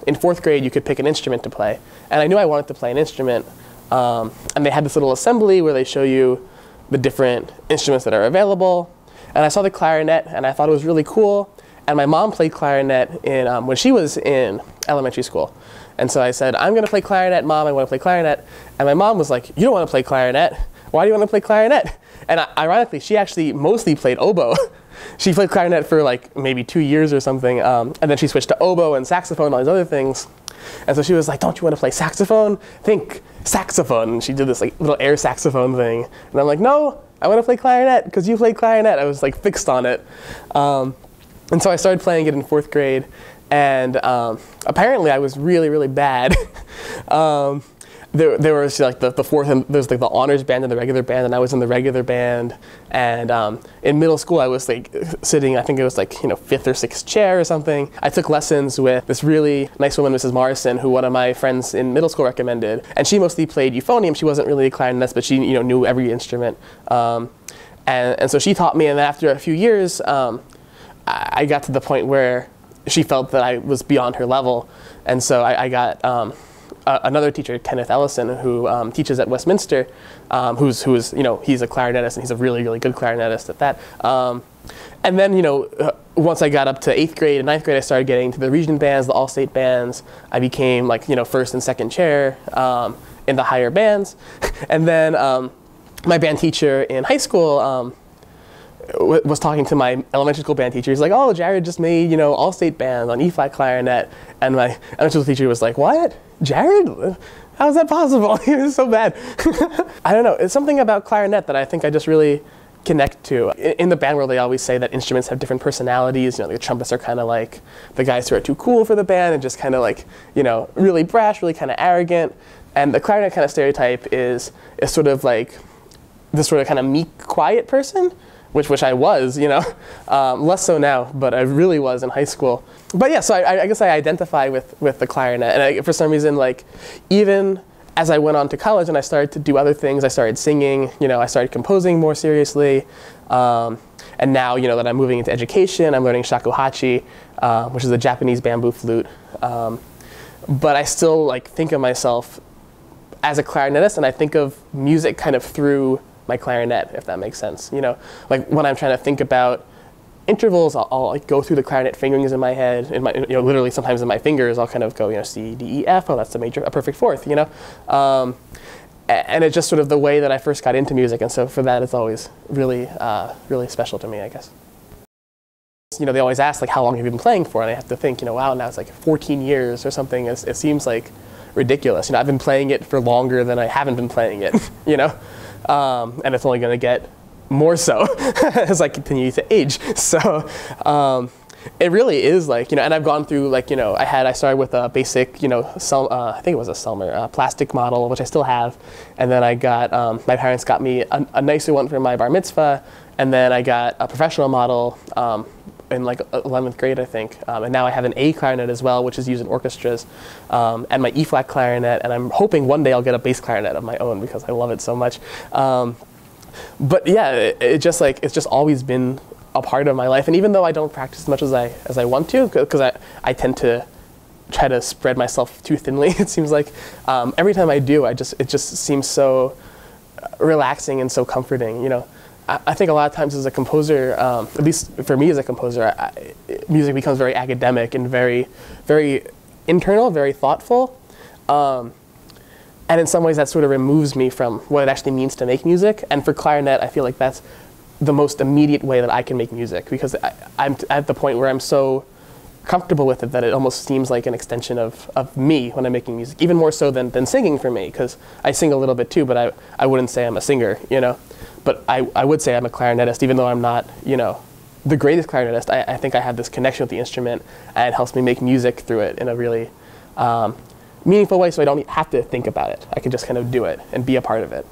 in 4th grade you could pick an instrument to play. And I knew I wanted to play an instrument. And they had this little assembly where they show you the different instruments that are available. And I saw the clarinet, and I thought it was really cool. And my mom played clarinet when she was in elementary school. And so I said, I'm going to play clarinet, Mom, I want to play clarinet. And my mom was like, you don't want to play clarinet. Why do you want to play clarinet? And ironically, she actually mostly played oboe. She played clarinet for like maybe 2 years or something. And then she switched to oboe and saxophone and all these other things. And so she was like, don't you want to play saxophone? Think saxophone. And she did this like little air saxophone thing. And I'm like, no, I want to play clarinet because you played clarinet. I was like fixed on it. And so I started playing it in 4th grade. And apparently I was really, really bad. There was like the fourth, and there's like the honors band and the regular band, and I was in the regular band. And in middle school, I was like sitting, I think it was like, 5th or 6th chair or something. I took lessons with this really nice woman, Mrs. Morrison, who one of my friends in middle school recommended. And she mostly played euphonium. She wasn't really a clarinetist, but she knew every instrument. And so she taught me, and then after a few years, I got to the point where she felt that I was beyond her level. And so I got another teacher, Kenneth Ellison, who teaches at Westminster, who's he's a clarinetist, and he's a really, really good clarinetist at that. And then, once I got up to 8th grade and 9th grade, I started getting to the region bands, the all-state bands. I became like, 1st and 2nd chair in the higher bands. And then my band teacher in high school was talking to my elementary school band teacher. He's like, oh, Jared just made, all-state band on E-flat clarinet. And my elementary school teacher was like, what? Jared? How is that possible? He was so bad. I don't know. It's something about clarinet that I think I just really connect to. In the band world, they always say that instruments have different personalities. The trumpets are kind of like the guys who are too cool for the band and just kind of like, really brash, really kind of arrogant. And the clarinet kind of stereotype is sort of like this sort of kind of meek, quiet person. Which I was, less so now, but I really was in high school. But yeah, so I guess I identify with the clarinet, and for some reason, like, even as I went on to college and I started to do other things, I started singing, I started composing more seriously, and now, that I'm moving into education, I'm learning shakuhachi, which is a Japanese bamboo flute, but I still like think of myself as a clarinetist, and I think of music kind of through my clarinet, if that makes sense. Like when I'm trying to think about intervals, I'll like go through the clarinet fingerings in my head, literally sometimes in my fingers, I'll kind of go, C, D, E, F, oh, that's a perfect fourth, And it's just sort of the way that I first got into music, and so for that, it's always really, really special to me, I guess. They always ask, like, how long have you been playing for? And I have to think, wow, now it's like 14 years or something. It seems like ridiculous. I've been playing it for longer than I haven't been playing it, and it's only going to get more so as I continue to age. So it really is like, and I've gone through like, I started with a basic, I think it was a Selmer plastic model, which I still have. And then I got, my parents got me a nicer one for my bar mitzvah. And then I got a professional model in like 11th grade, I think. And now I have an A clarinet as well, which is used in orchestras, and my E-flat clarinet. And I'm hoping one day I'll get a bass clarinet of my own because I love it so much. But yeah, it's just always been a part of my life. And even though I don't practice as much as I want to, because I tend to try to spread myself too thinly, it seems like, every time I do, it just seems so relaxing and so comforting, I think a lot of times as a composer, at least for me as a composer, music becomes very academic and very, very internal, very thoughtful. And in some ways that sort of removes me from what it actually means to make music. And for clarinet, I feel like that's the most immediate way that I can make music, because I'm at the point where I'm so comfortable with it that it almost seems like an extension of me when I'm making music, even more so than singing for me, because I sing a little bit too, but I wouldn't say I'm a singer, But I would say I'm a clarinetist, even though I'm not, the greatest clarinetist. I think I have this connection with the instrument, and it helps me make music through it in a really meaningful way, so I don't have to think about it. I can just kind of do it and be a part of it.